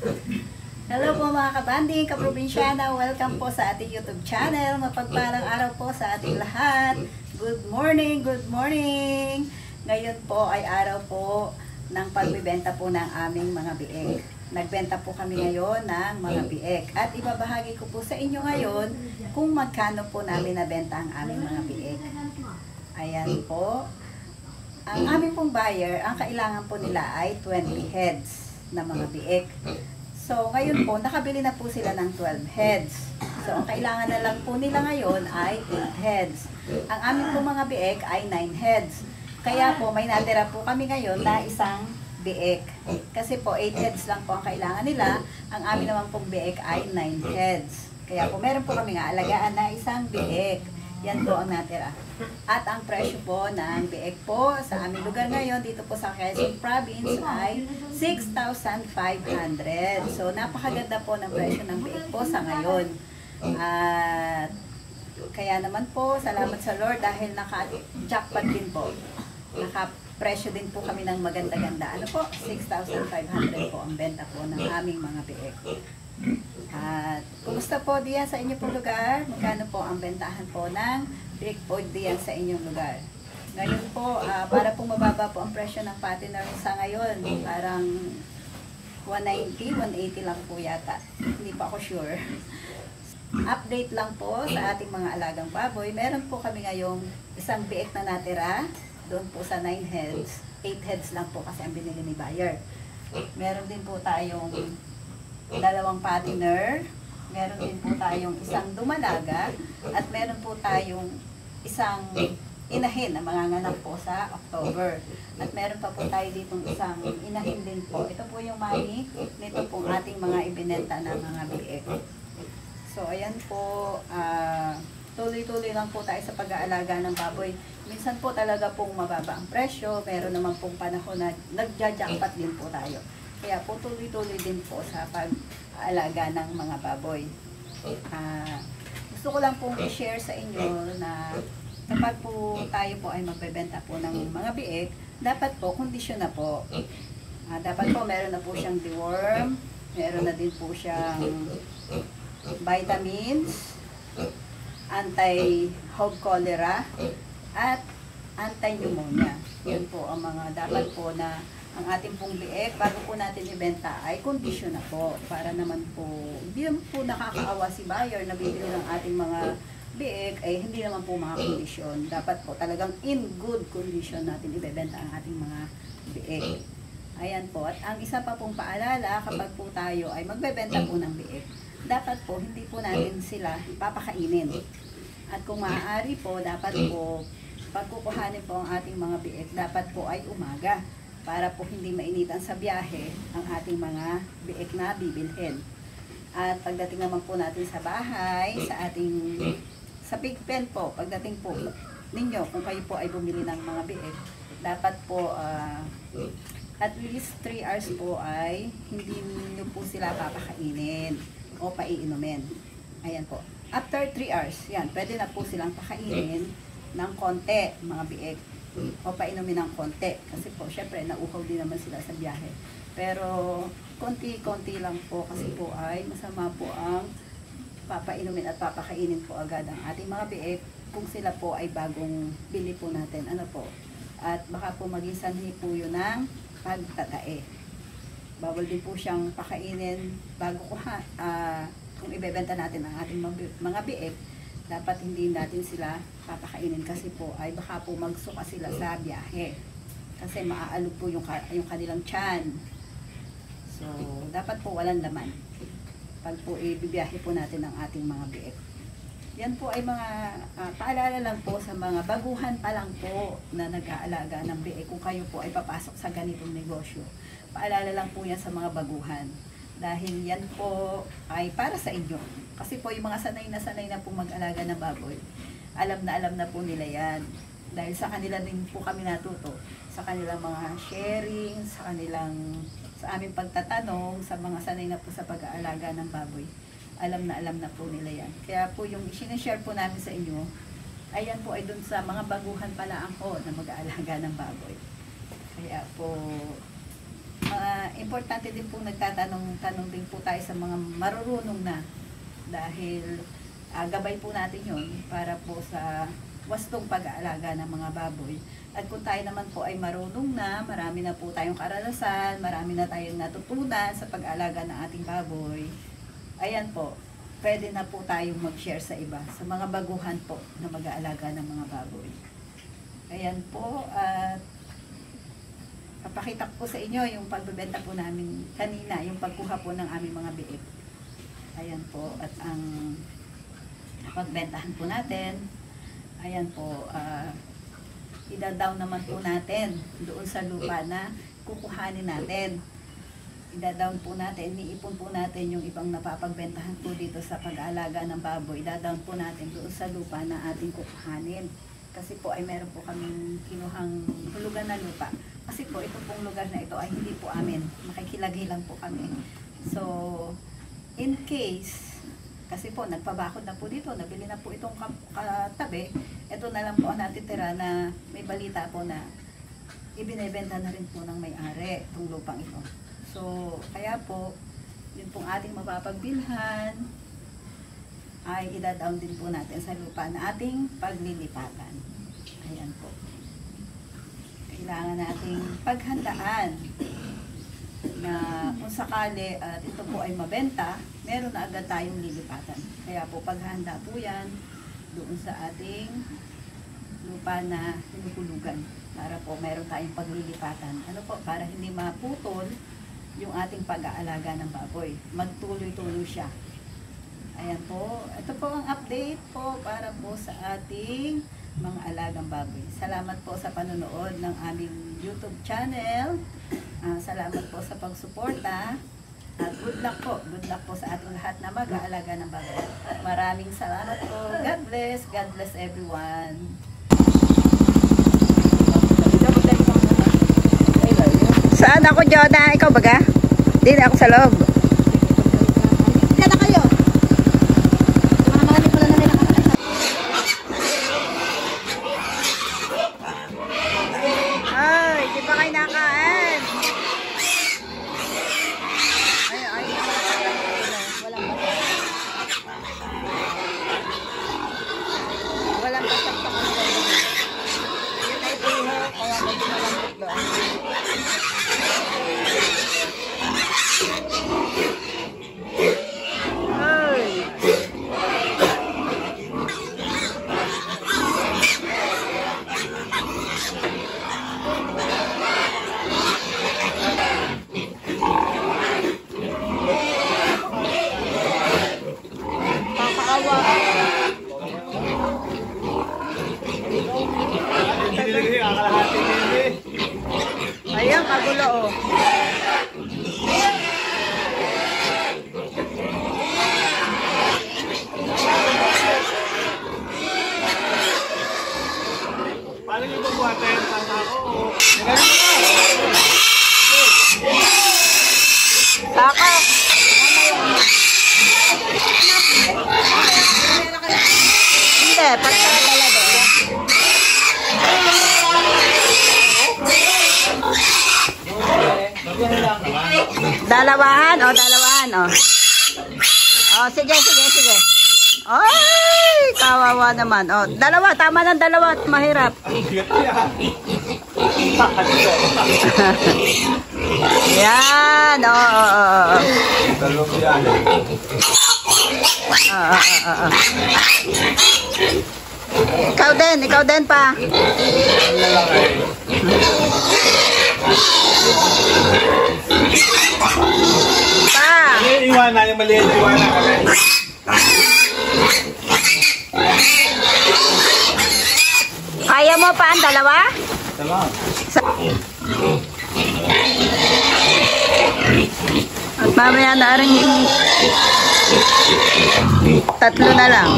Hello po mga kabanding, kaprobinsyana, welcome po sa ating YouTube channel. Mapagpalang araw po sa ating lahat. Good morning, good morning. Ngayon po ay araw po ng pagbibenta po ng aming mga bieg. Nagbenta po kami ngayon ng mga bieg. At ibabahagi ko po sa inyo ngayon kung magkano po namin nabenta ang aming mga bieg. Ayan po. Ang aming pong buyer, ang kailangan po nila ay 20 heads na mga bieg. So, ngayon po, nakabili na po sila ng 12 heads. So, ang kailangan na lang po nila ngayon ay 8 heads. Ang aming po mga bieg ay 9 heads. Kaya po, may natira po kami ngayon na isang bieg. Kasi po, 8 heads lang po ang kailangan nila. Ang amin naman pong bieg ay 9 heads. Kaya po, meron po kami nga alagaan na isang bieg. Yan po ang natira. At ang presyo po ng bieg po sa aming lugar ngayon, dito po sa Quezon Province ay 6,500. So, napakaganda po ng presyo ng bieg po sa ngayon. At kaya naman po, salamat sa Lord dahil naka-jackpot din po. Naka-presyo din po kami ng maganda-ganda. Ano po? 6,500 po ang benta po ng aming mga bieg. At kumusta po diyan sa inyo pong lugar? Magkano po ang bentahan po ng bieg po diyan sa inyong lugar? Ngayon po, para po mababa po ang presyo ng patiner sa ngayon, parang 190, 180 lang po yata. Hindi pa ako sure. Update lang po sa ating mga alagang baboy. Meron po kami ngayong isang bieg na natira. Doon po sa 9 heads. 8 heads lang po kasi ang binili ni buyer. Meron din po tayong dalawang patiner, meron din po tayong isang dumalaga, at meron po tayong isang inahin na manganganak po sa October. At meron pa po tayo ditong isang inahin din po. Ito po yung mami nito pong ating mga ibinenta ng mga bieg. So, ayan po, tuloy-tuloy lang po tayo sa pag-aalaga ng baboy. Minsan po talaga pong mababa ang presyo, meron naman pong panahon na nagja-jackpot din po tayo. Kaya po tuloy-tuloy din po sa pag-aalaga ng mga baboy. Gusto ko lang pong i-share sa inyo na kapag po tayo po ay magbebenta po ng mga bieg, dapat po kondisyon na po. Dapat po meron na po siyang deworm, meron na din po siyang vitamins, anti-hog cholera, at anti-pneumonia. Yan po ang mga dapat po na ang ating pong bieg, bago po natin ibenta, ay kondisyon na po. Para naman po, hindi naman po nakakaawa si buyer na bibili ng ating mga bieg, ay hindi naman po mga kondisyon. Dapat po talagang in good condition natin ibebenta ang ating mga bieg. Ayan po. At ang isa pa pong paalala, kapag po tayo ay magbebenta po ng bieg, dapat po hindi po natin sila papakainin. At kung maaari po, dapat po, pagkukuhanin po ang ating mga bieg, dapat po ay umaga, para po hindi mainitan sa biyahe ang ating mga bieg na bibilhin. At pagdating naman po natin sa bahay, sa pig pen po, pagdating po ninyo, kung kayo po ay bumili ng mga bieg, dapat po at least 3 hours po ay hindi nyo po sila papakainin o paiinumin. Ayan po. After 3 hours, yan, pwede na po silang pakainin ng konti, mga bieg, o painumin ng konti. Kasi po, syempre, nauhaw din naman sila sa biyahe. Pero, konti-konti lang po kasi po ay masama po ang papainumin at papakainin po agad ang ating mga bieg kung sila po ay bagong bili po natin. Ano po? At baka po maging sanhi po yun ng pagtatae. Bawal din po siyang pakainin bago kung ibebenta natin ang ating mga bieg. Dapat hindi natin sila papakainin kasi po ay baka po magsuka sila sa biyahe. Kasi maaalog po yung kanilang tiyan. So, dapat po walang laman pag po ibibiyahe po natin ang ating mga bieg. Yan po ay mga paalala lang po sa mga baguhan pa lang po na nag-aalaga ng bieg. Kung kayo po ay papasok sa ganitong negosyo, paalala lang po yan sa mga baguhan. Dahil yan po ay para sa inyo. Kasi po yung mga sanay na po mag-alaga ng baboy, alam na po nila yan. Dahil sa kanila din po kami natuto. Sa kanilang mga sharing, sa aming pagtatanong, sa mga sanay na po sa pag-aalaga ng baboy. Alam na po nila yan. Kaya po yung sinishare po namin sa inyo, ayan po ay dun sa mga baguhan pala ako na mag-aalaga ng baboy. Kaya po, Importante din po nagtatanong din po tayo sa mga marurunong na dahil gabay po natin yun para po sa wastong pag-aalaga ng mga baboy. At kung tayo naman po ay marunong na, marami na po tayong karanasan, marami na tayong natutunan sa pag-aalaga ng ating baboy, ayan po, pwede na po tayong mag-share sa iba, sa mga baguhan po na mag-aalaga ng mga baboy. Ayan po, at papakita ko sa inyo yung pagbebenta po namin kanina, yung pagkuha po ng aming mga biik. Ayan po, at ang pagbentahan po natin, ayan po, ida-down naman po natin doon sa lupa na kukuhanin natin. Ida-down po natin, iipon po natin yung ibang napapagbentahan po dito sa pag-aalaga ng baboy. Ida-down po natin doon sa lupa na ating kukuhanin. Kasi po ay meron po kaming kinuhang hulugan na lupa. Kasi po ito pong lugar na ito ay hindi po amin. Makikilagay lang po kami. So, in case, kasi po nagpabakod na po dito, nabili na po itong katabi, ito na lang po ang natitira na may balita po na ibinebenta na rin po ng may-ari itong lupang ito. So, kaya po, yun pong ating mapapagbilhan ay ida-down din po natin sa lupa na ating paglilipatan. Ayan po. Kailangan nating paghandaan na kung sakali at ito po ay mabenta, meron na agad tayong lilipatan. Kaya po paghanda po yan doon sa ating lupa na hinuhulugan para po meron tayong paglilipatan. Ano po, para hindi maputol yung ating pag-aalaga ng baboy. Magtuloy-tuloy siya. Ayan po. Ito po ang update po para po sa ating mga alagang baboy. Salamat po sa panonood ng aming YouTube channel. Salamat po sa pagsuporta. At good luck po. Good luck po sa ating lahat na mag-aalaga ng baboy. Maraming salamat po. God bless. God bless everyone. Saan ako, Jonah? Ikaw baga? Hindi ako sa loob. Sila na kayo. Mga marami pala na nila kakasal. Ay, di pa kayo nakain. Ay, walang basak. Walang basak sa kanila. Yun ay buho, kaya medyo malambot doon. Ayan, kagulo oh. Paano yung bubuhatin? Tama ako. Saka. Hindi, pagkakala doon. Dalawahan, oh, dalawahan, oh. Oh, sige. Ay, kawawa naman. Oh, dalawa, tama lang dalawa at mahirap. Yan, oh. Dalawang yan. Ikaw din pa. Iwanan yung maliit, iwanan kami. Kaya mo pa ang dalawa? Tama. At mamaya na rin tatlo na lang.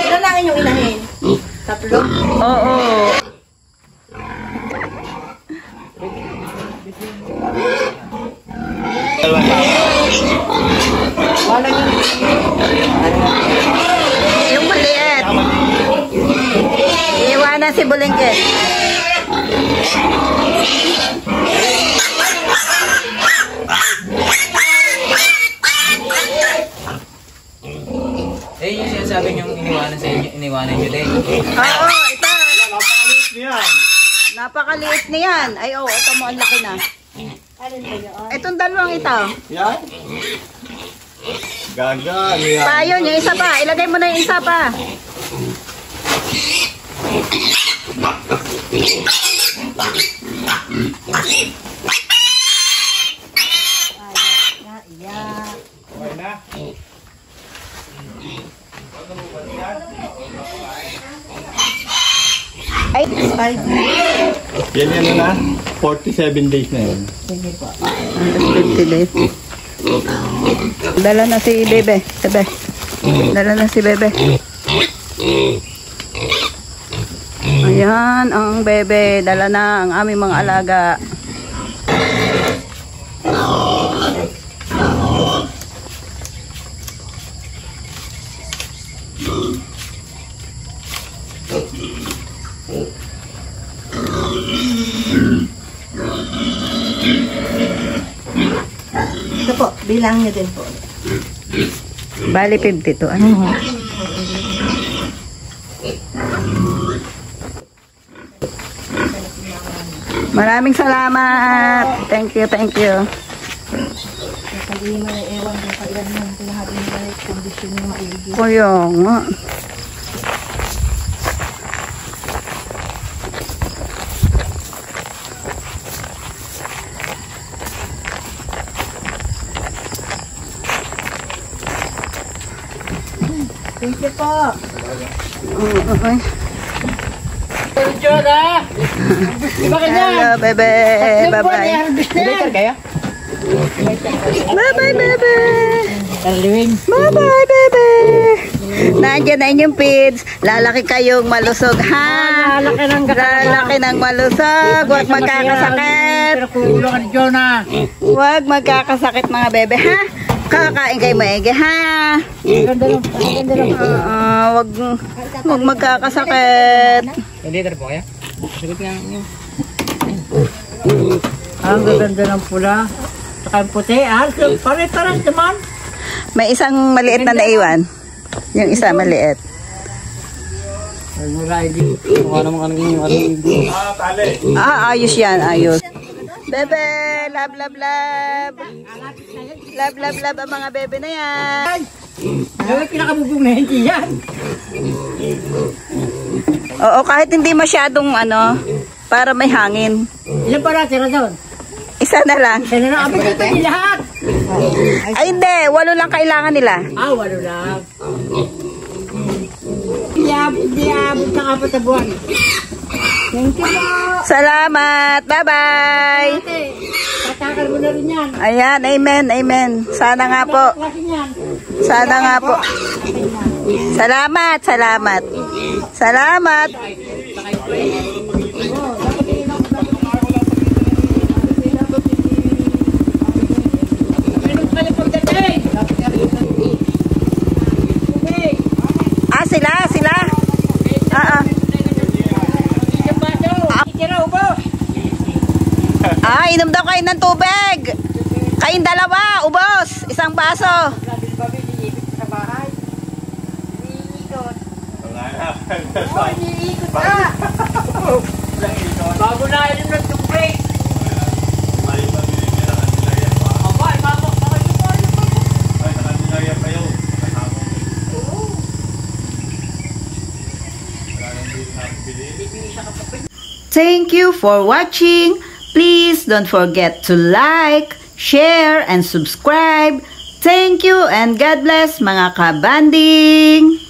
Ilan lang inyong inahin? Tatlo? Oo. Yung maliit. na si Bulingkit. Eh, yung sinasabi niyong iniwanan sa inyo, iniwanan niyo din. Oo, ito. Napakaliit niyan. Napakaliit niyan. Ay, oo, ito mo, ang laki na. Itong dalawang ito. Yan. Gaga. Yan. Pa, yun, yung isa pa. Ilagay mo na yung isa pa. Okay na. Ay, ay. Yan na. 47 days na yun. 50 days. Dala na si Bebe. Bebe. Dala na si Bebe. Ayan, ang Bebe. Dala na ang aming mga alaga. Ito po, bilang niyo din po. Bali 52. Ano? Maraming salamat. Thank you, thank you. Hindi mo na ewan kung kailan mo lahat ng balik kondisyon ng maigi. Kuya nga. Thank you po. Okay. Bakit Hello, Bebe. Bye-bye. Later kayo? Bye-bye, Bebe. Darling. Bye-bye, Bebe. Nandiyan na inyong feeds. Lalaki kayong malusog, ha? Lalaki ng malusog. Huwag magkakasakit. Kulungan Jonah. Huwag magkakasakit, mga bebe, ha? Kakain kayo maigi, ha? Ganda lang. Ganda lang. Huwag magkakasakit. Later po kayo? Sagot nga. Ang gaganda ng pula. Saka yung puti. Pare-paras naman. May isang maliit na naiwan. Yung isa maliit. Tali. Ayos yan, ayos. Bebe, love, love, love. Love, love, love ang mga bebe na yan. Ano pinakabubong na hindi yan? Oo, kahit hindi masyadong para may hangin. Ilan para tira doon? Isa na lang. Isa na lang. Abot ito yung lahat. Ay hindi, 8 lang kailangan nila. Walo lang. Hindi abot ng 4 na buwan. Thank you po. Salamat, bye-bye. Ate, tatakal mo na rin yan. Ayan, amen, amen. Sana nga po. Klasin yan. Sana nga po. Salamat, salamat. Salamat. Sila. Inom daw kayo ng tubig. Kayong dalawa, ubos. Isang baso. Bago na ilim ng tubig. Thank you for watching. Please don't forget to like, share, and subscribe. Thank you and God bless mga kabanding!